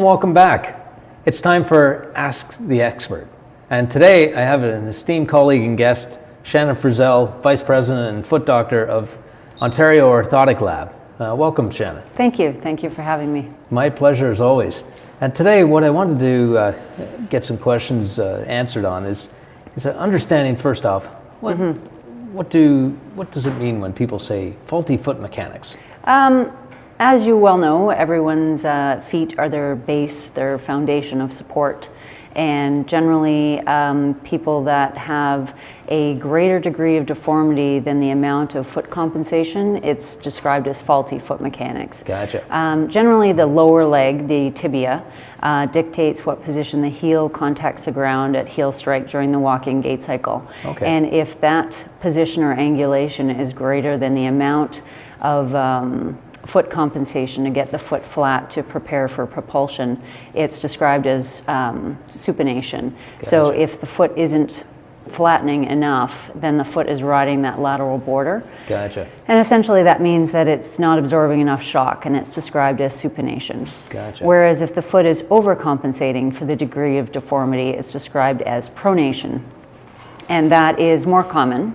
And welcome back. It's time for Ask the Expert. And today I have an esteemed colleague and guest, Shannon Frizzell, Vice President and Foot Doctor of Ontario Orthotic Lab. Welcome, Shannon. Thank you. Thank you for having me. My pleasure as always. And today what I wanted to get some questions answered on is understanding first off, what does it mean when people say faulty foot mechanics? As you well know, everyone's feet are their base, their foundation of support. And generally, people that have a greater degree of deformity than the amount of foot compensation, it's described as faulty foot mechanics. Gotcha. Generally, the lower leg, the tibia, dictates what position the heel contacts the ground at heel strike during the walking gait cycle. Okay. And if that position or angulation is greater than the amount of foot compensation to get the foot flat to prepare for propulsion, it's described as supination. Gotcha. So if the foot isn't flattening enough, then the foot is riding that lateral border. Gotcha. And essentially that means that it's not absorbing enough shock, and it's described as supination. Gotcha. Whereas if the foot is overcompensating for the degree of deformity, it's described as pronation. And that is more common.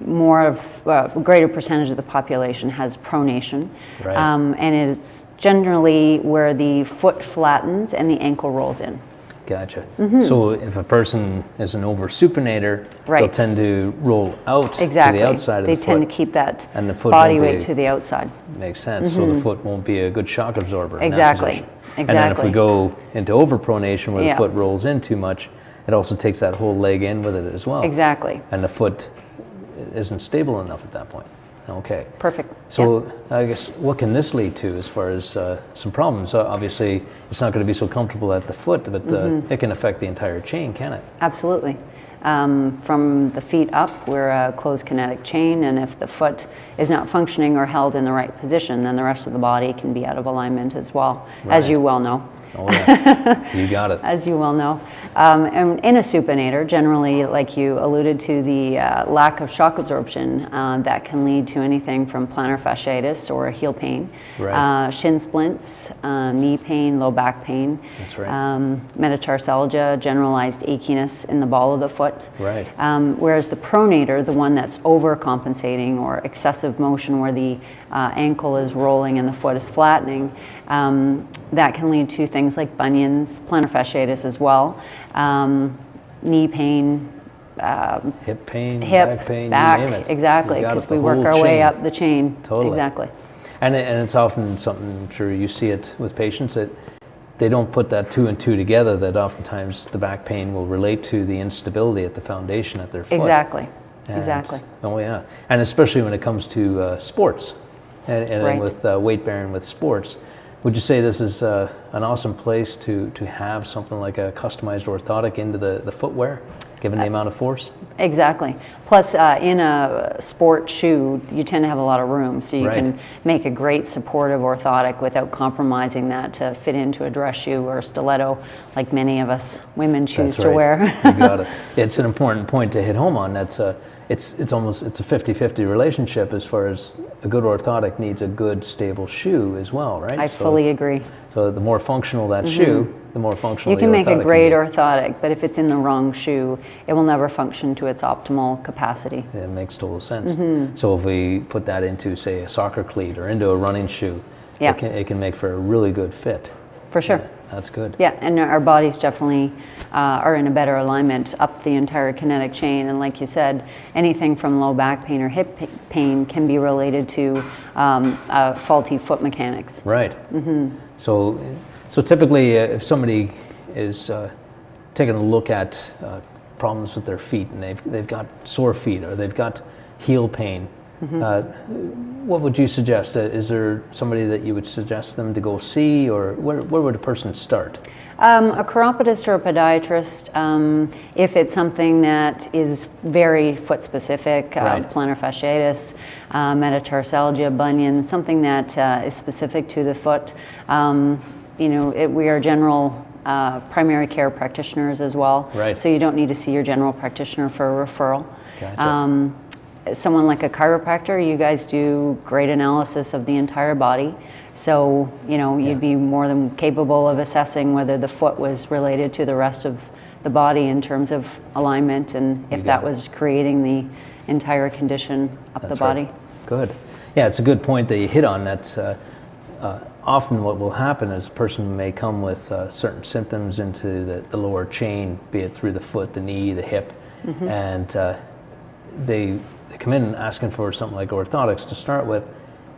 A greater percentage of the population has pronation. Right. And it's generally where the foot flattens and the ankle rolls in. Gotcha. So if a person is an over-supinator, Right. they'll tend to roll out Exactly. to the outside of the They foot. tend to keep that And the foot body won't weight be- to the outside. Makes sense. So the foot won't be a good shock absorber in that Exactly. position. And then if we Exactly. go into overpronation where Yeah. the foot rolls in too much, it also takes that whole leg in with it as well. Exactly. And the foot isn't stable enough at that point. Okay. Perfect. So I guess what can this lead to as far as some problems? Obviously, it's not going to be so comfortable at the foot, but it can affect the entire chain, can it? Absolutely. From the feet up, we're a closed kinetic chain, and if the foot is not functioning or held in the right position, then the rest of the body can be out of alignment as well, as Right. you well know. Oh yeah, you got it. As you well know. And in a supinator, generally, like you alluded to, the lack of shock absorption, that can lead to anything from plantar fasciitis or heel pain, Right. shin splints, knee pain, low back pain, That's right. metatarsalgia, generalized achiness in the ball of the foot. Right. Whereas the pronator, the one that's overcompensating or excessive motion where the ankle is rolling and the foot is flattening, that can lead to things like bunions, plantar fasciitis as well, knee pain, Hip pain, hip, back pain, back, you name it. exactly, You got because it, the we work whole our way chain. up the chain. Totally. Exactly. And it's often something, I'm sure you see it with patients, that they don't put that two and two together, that oftentimes the back pain will relate to the instability at the foundation at their foot. Exactly. And- Exactly. Oh yeah, and especially when it comes to sports, and Right. with weight bearing with sports, would you say this is an awesome place to have something like a customized orthotic into the footwear, given the amount of force? Exactly. Plus, in a sport shoe, you tend to have a lot of room, so you Right. can make a great supportive orthotic without compromising that to fit into a dress shoe or a stiletto, like many of us women choose That's to right. wear. You got it. It's an important point to hit home on. That's it's a 50-50 relationship as far as a good orthotic needs a good stable shoe as well, right? I fully agree. So the more functional that shoe, the more functional You can the make a orthotic great be. orthotic, but if it's in the wrong shoe, it will never function to its optimal capacity. It makes total sense. So if we put that into, say, a soccer cleat or into a running shoe, Yeah. it can make for a really good fit. For sure. That's good. Yeah, and our bodies definitely are in a better alignment up the entire kinetic chain. And like you said, anything from low back pain or hip pain can be related to faulty foot mechanics. Right. So typically, if somebody is taking a look at problems with their feet and they've got sore feet or they've got heel pain, what would you suggest? Is there somebody that you would suggest them to go see, or where would a person start? A chiropodist or a podiatrist, if it's something that is very foot specific, Right. plantar fasciitis, metatarsalgia, bunion, something that is specific to the foot. We are general primary care practitioners as well, Right. so you don't need to see your general practitioner for a referral. Gotcha. someone like a chiropractor, you guys do great analysis of the entire body. So, you'd be more than capable of assessing whether the foot was related to the rest of the body in terms of alignment, and if that was creating the entire condition of the body. Right. Good. Yeah, it's a good point that you hit on. That's often what will happen is a person may come with certain symptoms into the lower chain, be it through the foot, the knee, the hip, and they come in asking for something like orthotics to start with.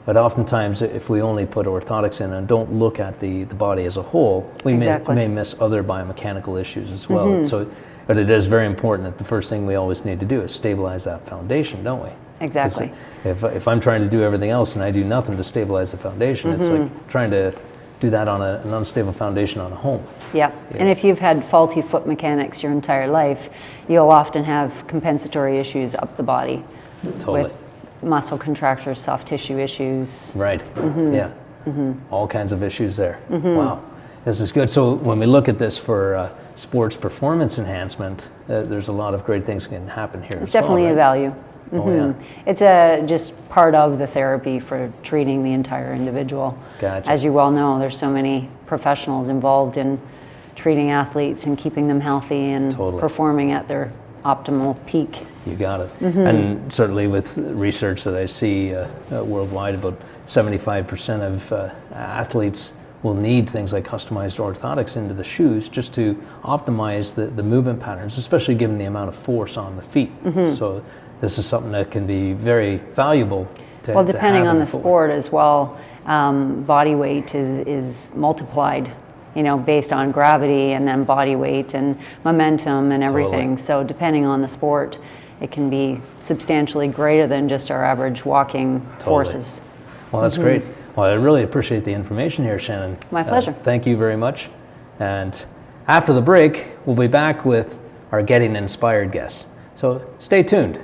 But oftentimes, if we only put orthotics in and don't look at the body as a whole, we may miss other biomechanical issues as well. But it is very important that the first thing we always need to do is stabilize that foundation, don't we? Exactly. If I'm trying to do everything else and I do nothing to stabilize the foundation, it's like trying to do that on an unstable foundation on a home. Yeah, and if you've had faulty foot mechanics your entire life, you'll often have compensatory issues up the body. Totally. With muscle contractures, soft tissue issues. Right, yeah. All kinds of issues there. Wow, this is good. So when we look at this for sports performance enhancement, there's a lot of great things that can happen here. It's definitely a value. Oh, yeah. It's just part of the therapy for treating the entire individual. Gotcha. As you well know, there's so many professionals involved in treating athletes and keeping them healthy and performing at their optimal peak. You got it. And certainly with research that I see worldwide, about 75% of athletes will need things like customized orthotics into the shoes just to optimize the movement patterns, especially given the amount of force on the feet. So this is something that can be very valuable to depending have on the sport as well, body weight is multiplied, based on gravity and then body weight and momentum and everything. So depending on the sport, it can be substantially greater than just our average walking forces. Well, that's great. Well, I really appreciate the information here, Shannon. My pleasure. Thank you very much. And after the break, we'll be back with our Getting Inspired guests. So stay tuned.